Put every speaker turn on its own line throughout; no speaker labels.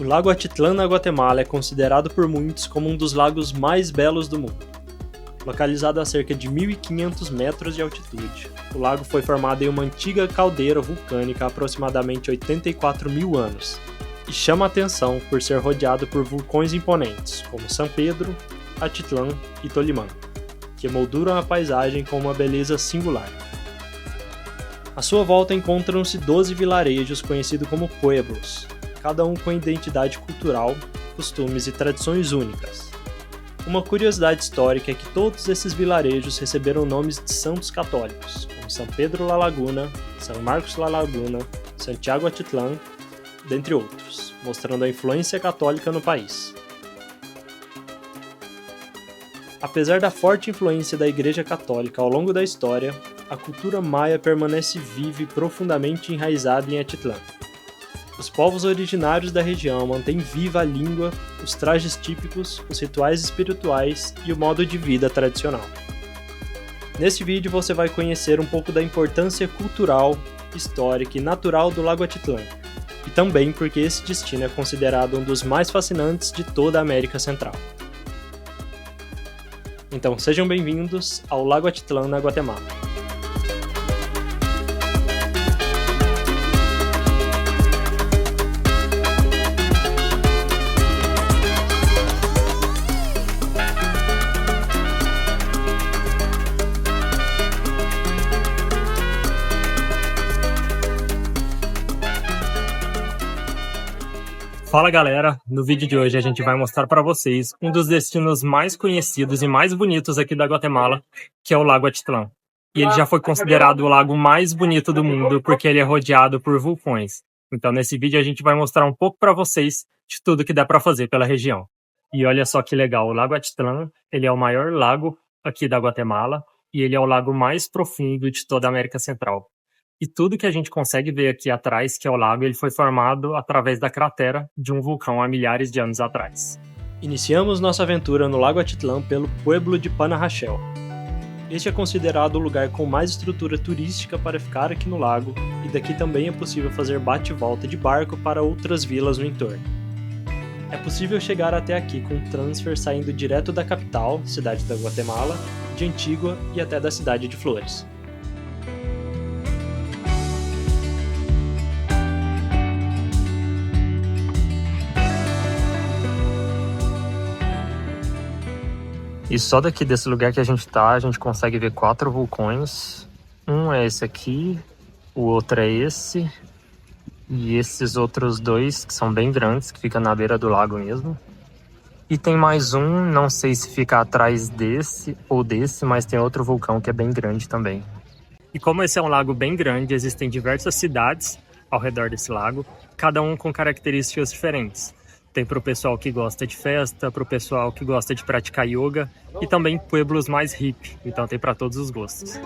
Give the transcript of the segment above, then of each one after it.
O Lago Atitlán na Guatemala é considerado por muitos como um dos lagos mais belos do mundo. Localizado a cerca de 1.500 metros de altitude, o lago foi formado em uma antiga caldeira vulcânica há aproximadamente 84 mil anos, e chama a atenção por ser rodeado por vulcões imponentes, como San Pedro, Atitlán e Tolimán, que emolduram a paisagem com uma beleza singular. À sua volta encontram-se 12 vilarejos conhecidos como pueblos, cada um com identidade cultural, costumes e tradições únicas. Uma curiosidade histórica é que todos esses vilarejos receberam nomes de santos católicos, como São Pedro La Laguna, São Marcos La Laguna, Santiago Atitlán, dentre outros, mostrando a influência católica no país. Apesar da forte influência da Igreja Católica ao longo da história, a cultura maia permanece viva e profundamente enraizada em Atitlán. Os povos originários da região mantêm viva a língua, os trajes típicos, os rituais espirituais e o modo de vida tradicional. Neste vídeo você vai conhecer um pouco da importância cultural, histórica e natural do Lago Atitlán, e também porque esse destino é considerado um dos mais fascinantes de toda a América Central. Então sejam bem-vindos ao Lago Atitlán na Guatemala. Fala galera, no vídeo de hoje a gente vai mostrar para vocês um dos destinos mais conhecidos e mais bonitos aqui da Guatemala, que é o Lago Atitlán. E ele já foi considerado o lago mais bonito do mundo porque ele é rodeado por vulcões. Então nesse vídeo a gente vai mostrar um pouco para vocês de tudo que dá para fazer pela região. E olha só que legal, o Lago Atitlán, ele é o maior lago aqui da Guatemala e ele é o lago mais profundo de toda a América Central. E tudo que a gente consegue ver aqui atrás, que é o lago, ele foi formado através da cratera de um vulcão há milhares de anos atrás. Iniciamos nossa aventura no Lago Atitlán pelo pueblo de Panajachel. Este é considerado o lugar com mais estrutura turística para ficar aqui no lago, e daqui também é possível fazer bate-volta de barco para outras vilas no entorno. É possível chegar até aqui com transfer saindo direto da capital, cidade da Guatemala, de Antígua e até da cidade de Flores. E só daqui desse lugar que a gente tá, a gente consegue ver 4 vulcões. Um é esse aqui, o outro é esse. E esses outros 2, que são bem grandes, que ficam na beira do lago mesmo. E tem mais um, não sei se fica atrás desse ou desse, mas tem outro vulcão que é bem grande também. E como esse é um lago bem grande, existem diversas cidades ao redor desse lago, cada um com características diferentes. Tem para o pessoal que gosta de festa, para o pessoal que gosta de praticar yoga e também pueblos mais hippie, então tem para todos os gostos.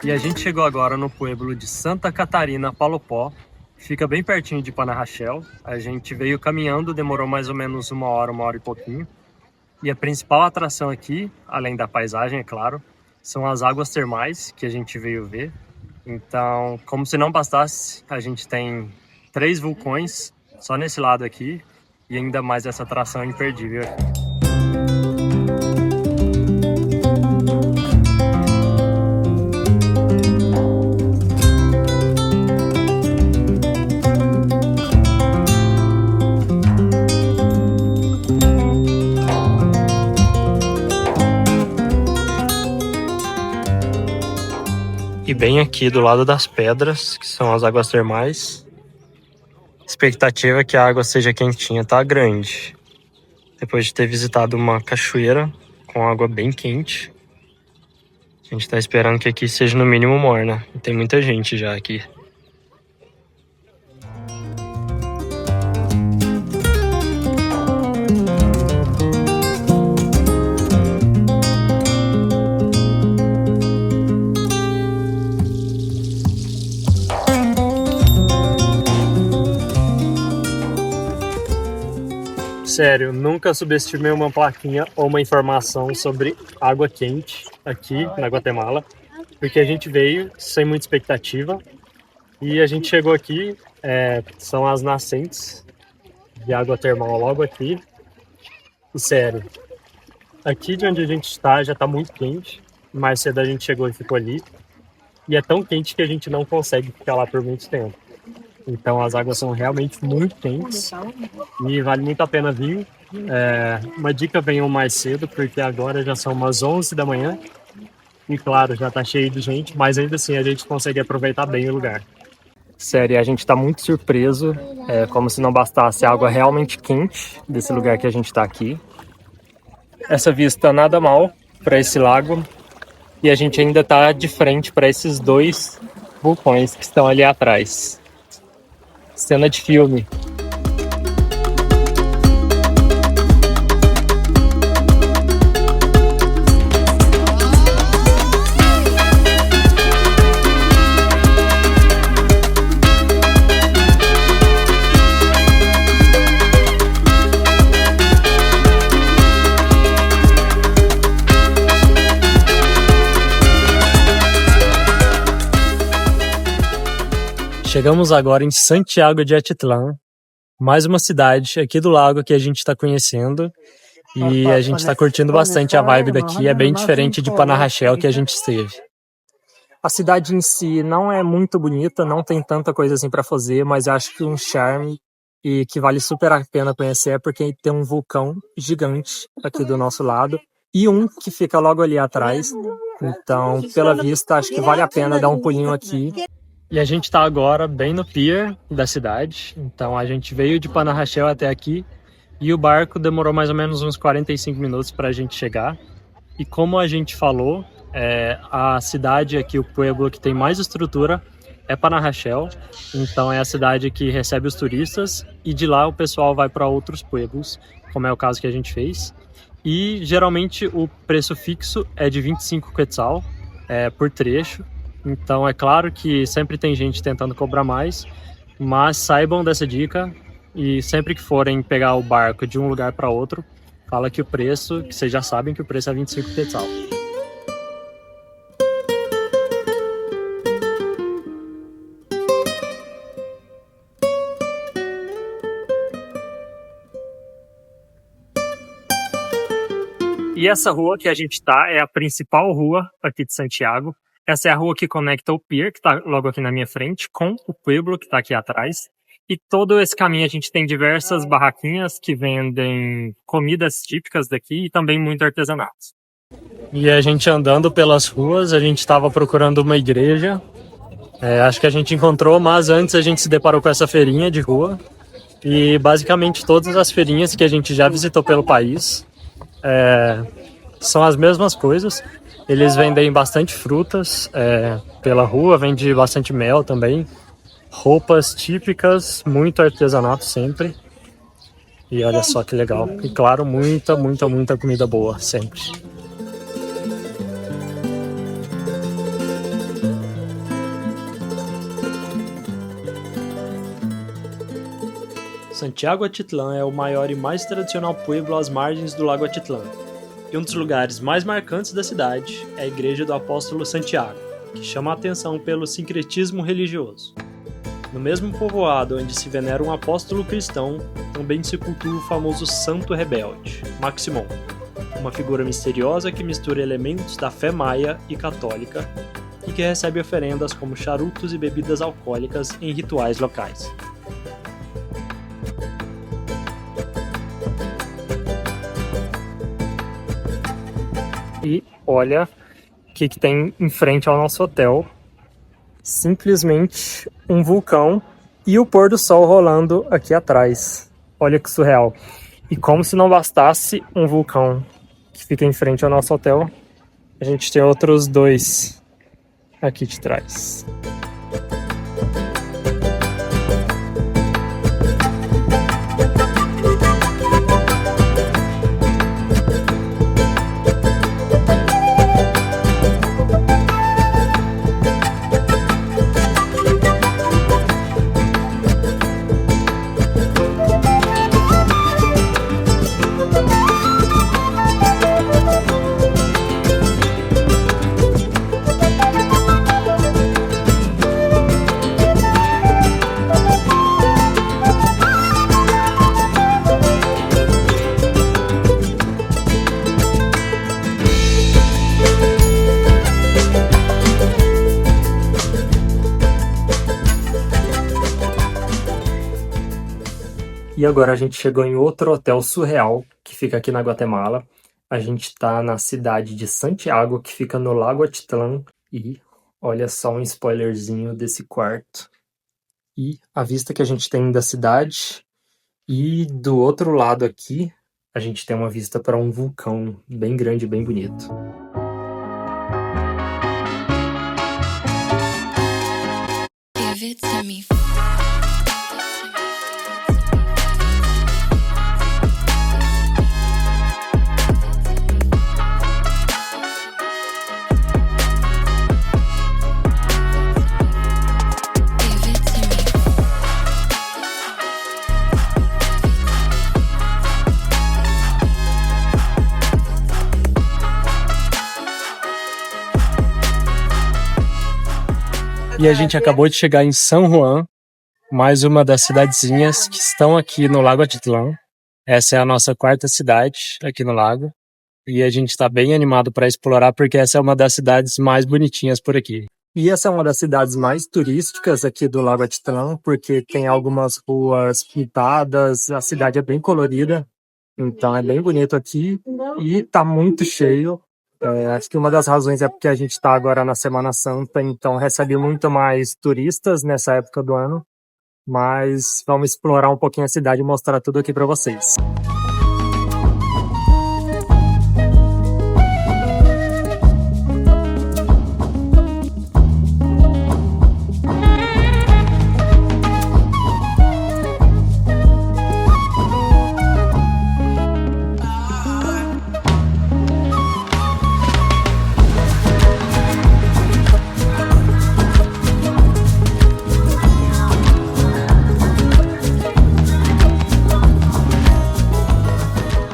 E a gente chegou agora no pueblo de Santa Catarina Palopó, fica bem pertinho de Panajachel. A gente veio caminhando, demorou mais ou menos uma hora e pouquinho. E a principal atração aqui, além da paisagem, é claro, são as águas termais que a gente veio ver. Então, como se não bastasse, a gente tem 3 vulcões só nesse lado aqui e ainda mais essa atração imperdível aqui. E bem aqui do lado das pedras, que são as águas termais, a expectativa é que a água seja quentinha, tá grande. Depois de ter visitado uma cachoeira com água bem quente, a gente tá esperando que aqui seja no mínimo morna. E tem muita gente já aqui. Sério, nunca subestimei uma plaquinha ou uma informação sobre água quente aqui na Guatemala, porque a gente veio sem muita expectativa e a gente chegou aqui, são as nascentes de água termal logo aqui. E sério, aqui de onde a gente está já está muito quente, mais cedo a gente chegou e ficou ali, e é tão quente que a gente não consegue ficar lá por muito tempo. Então as águas são realmente muito quentes e vale muito a pena vir. Uma dica: venham mais cedo, porque agora já são umas 11 da manhã e claro, já tá cheio de gente, mas ainda assim a gente consegue aproveitar bem o lugar. Sério, a gente tá muito surpreso, como se não bastasse a água realmente quente desse lugar que a gente tá aqui. Essa vista nada mal para esse lago, e a gente ainda tá de frente para esses dois vulcões que estão ali atrás. Cena de filme. Chegamos agora em Santiago de Atitlán, mais uma cidade aqui do lago que a gente está conhecendo, e a gente está curtindo bastante a vibe daqui. É bem diferente de Panajachel que a gente esteve. A cidade em si não é muito bonita, não tem tanta coisa assim para fazer, mas eu acho que um charme e que vale super a pena conhecer é porque tem um vulcão gigante aqui do nosso lado e um que fica logo ali atrás. Então, pela vista, acho que vale a pena dar um pulinho aqui. E a gente está agora bem no pier da cidade, então a gente veio de Panajachel até aqui e o barco demorou mais ou menos uns 45 minutos para a gente chegar. E como a gente falou, a cidade aqui, o pueblo que tem mais estrutura é Panajachel, então é a cidade que recebe os turistas e de lá o pessoal vai para outros pueblos, como é o caso que a gente fez. E geralmente o preço fixo é de 25 quetzal por trecho. Então é claro que sempre tem gente tentando cobrar mais, mas saibam dessa dica e sempre que forem pegar o barco de um lugar para outro, fala que o preço, que vocês já sabem que o preço é 25 quetzal. E essa rua que a gente tá é a principal rua aqui de Santiago. Essa é a rua que conecta o pier, que está logo aqui na minha frente, com o pueblo, que está aqui atrás. E todo esse caminho a gente tem diversas barraquinhas que vendem comidas típicas daqui e também muito artesanato. E a gente andando pelas ruas, a gente estava procurando uma igreja. Acho que a gente encontrou, mas antes a gente se deparou com essa feirinha de rua. E basicamente todas as feirinhas que a gente já visitou pelo país são as mesmas coisas. Eles vendem bastante frutas pela rua, vende bastante mel também, roupas típicas, muito artesanato sempre. E olha só que legal. E claro, muita comida boa sempre. Santiago Atitlán é o maior e mais tradicional pueblo às margens do lago Atitlán. E um dos lugares mais marcantes da cidade é a Igreja do Apóstolo Santiago, que chama a atenção pelo sincretismo religioso. No mesmo povoado onde se venera um apóstolo cristão, também se cultua o famoso Santo Rebelde, Maximon, uma figura misteriosa que mistura elementos da fé maia e católica e que recebe oferendas como charutos e bebidas alcoólicas em rituais locais. E olha o que tem em frente ao nosso hotel. simplesmente um vulcão e o pôr do sol rolando aqui atrás. Olha que surreal. E como se não bastasse um vulcão que fica em frente ao nosso hotel, a gente tem outros dois aqui de trás. E agora a gente chegou em outro hotel surreal, que fica aqui na Guatemala. A gente tá na cidade de Santiago, que fica no Lago Atitlán. E olha só um spoilerzinho desse quarto. E a vista que a gente tem da cidade. E do outro lado aqui, a gente tem uma vista para um vulcão bem grande e bem bonito.
Give it to me.
E a gente acabou de chegar em San Juan, mais uma das cidadezinhas que estão aqui no Lago Atitlán. Essa é a nossa quarta cidade aqui no lago. E a gente está bem animado para explorar, porque essa é uma das cidades mais bonitinhas por aqui. E essa é uma das cidades mais turísticas aqui do Lago Atitlán, porque tem algumas ruas pintadas, a cidade é bem colorida. Então é bem bonito aqui e tá muito cheio. Acho que uma das razões é porque a gente está agora na Semana Santa, então recebe muito mais turistas nessa época do ano. Mas vamos explorar um pouquinho a cidade e mostrar tudo aqui para vocês.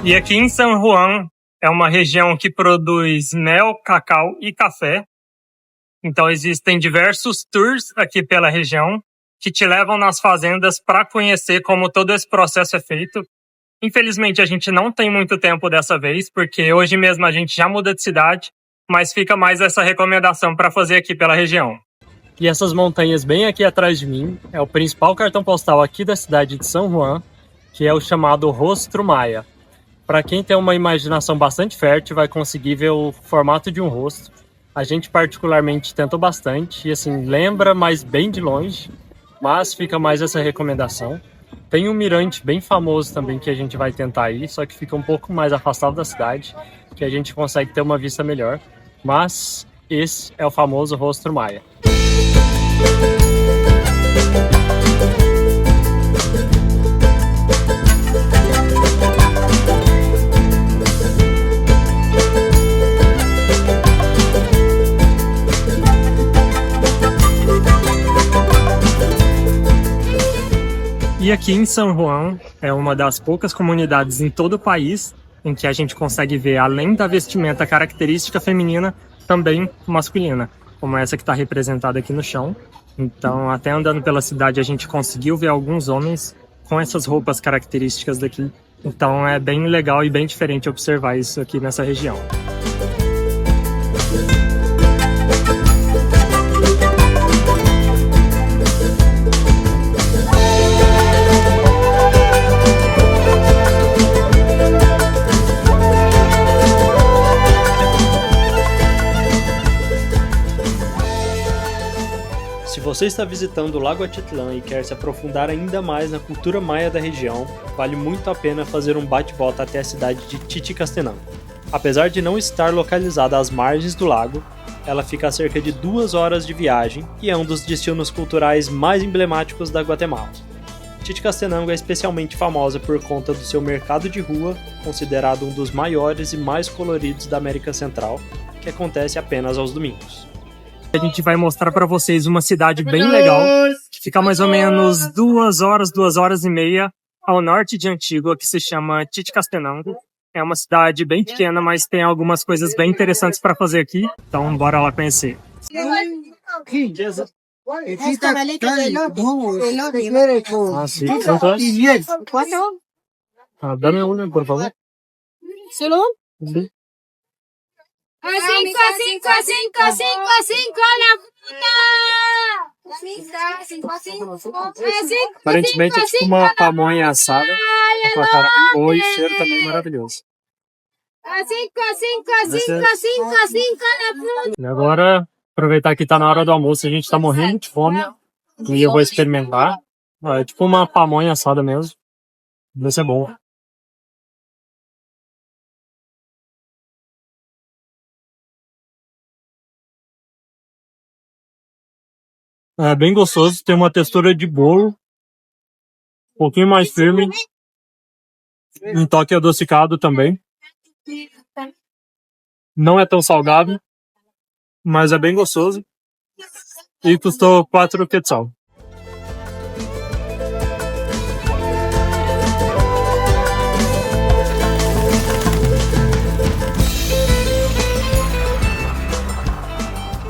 E aqui em San Juan é uma região que produz mel, cacau e café. Então existem diversos tours aqui pela região que te levam nas fazendas para conhecer como todo esse processo é feito. Infelizmente a gente não tem muito tempo dessa vez, porque hoje mesmo a gente já muda de cidade, mas fica mais essa recomendação para fazer aqui pela região. E essas montanhas bem aqui atrás de mim é o principal cartão postal aqui da cidade de San Juan, que é o chamado Rostro Maya. Para quem tem uma imaginação bastante fértil, vai conseguir ver o formato de um rosto. A gente particularmente tentou bastante, e assim, lembra, mas bem de longe, mas fica mais essa recomendação. Tem um mirante bem famoso também que a gente vai tentar ir, só que fica um pouco mais afastado da cidade, que a gente consegue ter uma vista melhor. Mas esse é o famoso Rostro Maya. E aqui em San Juan é uma das poucas comunidades em todo o país em que a gente consegue ver, além da vestimenta característica feminina, também masculina, como essa que está representada aqui no chão. Então, até andando pela cidade, a gente conseguiu ver alguns homens com essas roupas características daqui. Então, é bem legal e bem diferente observar isso aqui nessa região. você está visitando o Lago Atitlán e quer se aprofundar ainda mais na cultura maia da região, vale muito a pena fazer um bate-volta até a cidade de Titicastenango. Apesar de não estar localizada às margens do lago, ela fica a cerca de 2 horas de viagem e é um dos destinos culturais mais emblemáticos da Guatemala. Titicastenango é especialmente famosa por conta do seu mercado de rua, considerado um dos maiores e mais coloridos da América Central, que acontece apenas aos domingos. A gente vai mostrar para vocês uma cidade bem legal, que fica mais ou menos 2 horas e meia ao norte de Antígua, que se chama Titicastenango. É uma cidade bem pequena, mas tem algumas coisas bem interessantes para fazer aqui, então bora lá conhecer. Ah, sim. ¿Cuánto? Dame una, por favor.
¿Solo?
Sí.
A 5, la puta!
Aparentemente é tipo uma pamonha assada. Com a cara boa e o cheiro também maravilhoso.
A 5, la puta!
E agora, aproveitar que tá na hora do almoço, a gente tá morrendo de fome. E eu vou experimentar. É tipo uma pamonha assada mesmo. Vai ser bom. É bem gostoso, tem uma textura de bolo, um pouquinho mais firme, um toque adocicado também. Não é tão salgado, mas é bem gostoso e custou 4 quetzal.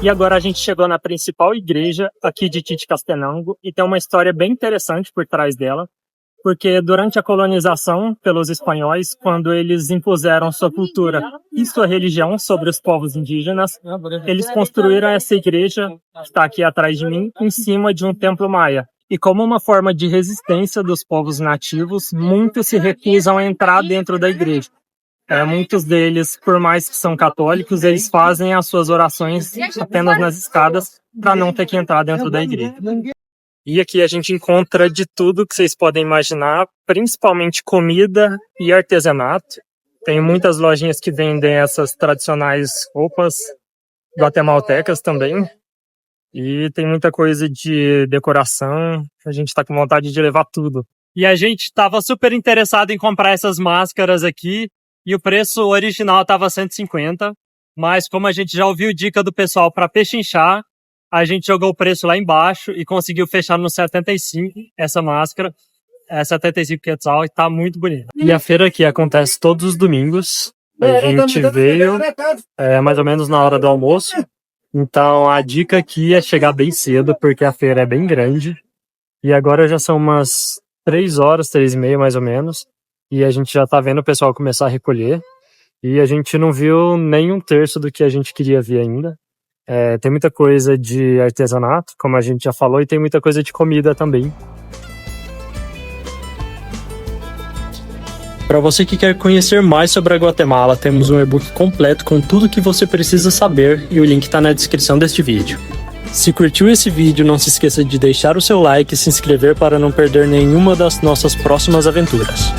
E agora a gente chegou na principal igreja aqui de Titicastenango e tem uma história bem interessante por trás dela, porque durante a colonização pelos espanhóis, quando eles impuseram sua cultura e sua religião sobre os povos indígenas, eles construíram essa igreja, que está aqui atrás de mim, em cima de um templo maia. E como uma forma de resistência dos povos nativos, muitos se recusam a entrar dentro da igreja. Muitos deles, por mais que são católicos, eles fazem as suas orações apenas nas escadas para não ter que entrar dentro da igreja. E aqui a gente encontra de tudo que vocês podem imaginar, principalmente comida e artesanato. Tem muitas lojinhas que vendem essas tradicionais roupas guatemaltecas também. E tem muita coisa de decoração, a gente está com vontade de levar tudo. E a gente estava super interessado em comprar essas máscaras aqui, e o preço original estava 150, mas como a gente já ouviu dica do pessoal para pechinchar, a gente jogou o preço lá embaixo e conseguiu fechar no 75 essa máscara, 75 quetzal, e tá muito bonita. E a feira aqui acontece todos os domingos, a gente veio mais ou menos na hora do almoço, então a dica aqui é chegar bem cedo, porque a feira é bem grande, e agora já são umas 3 horas, 3h30 mais ou menos, e a gente já tá vendo o pessoal começar a recolher, e a gente não viu nem 1/3 do que a gente queria ver ainda. Tem muita coisa de artesanato, como a gente já falou, e tem muita coisa de comida também. Para você que quer conhecer mais sobre a Guatemala, temos um e-book completo com tudo que você precisa saber, e o link está na descrição deste vídeo. Se curtiu esse vídeo, não se esqueça de deixar o seu like e se inscrever para não perder nenhuma das nossas próximas aventuras.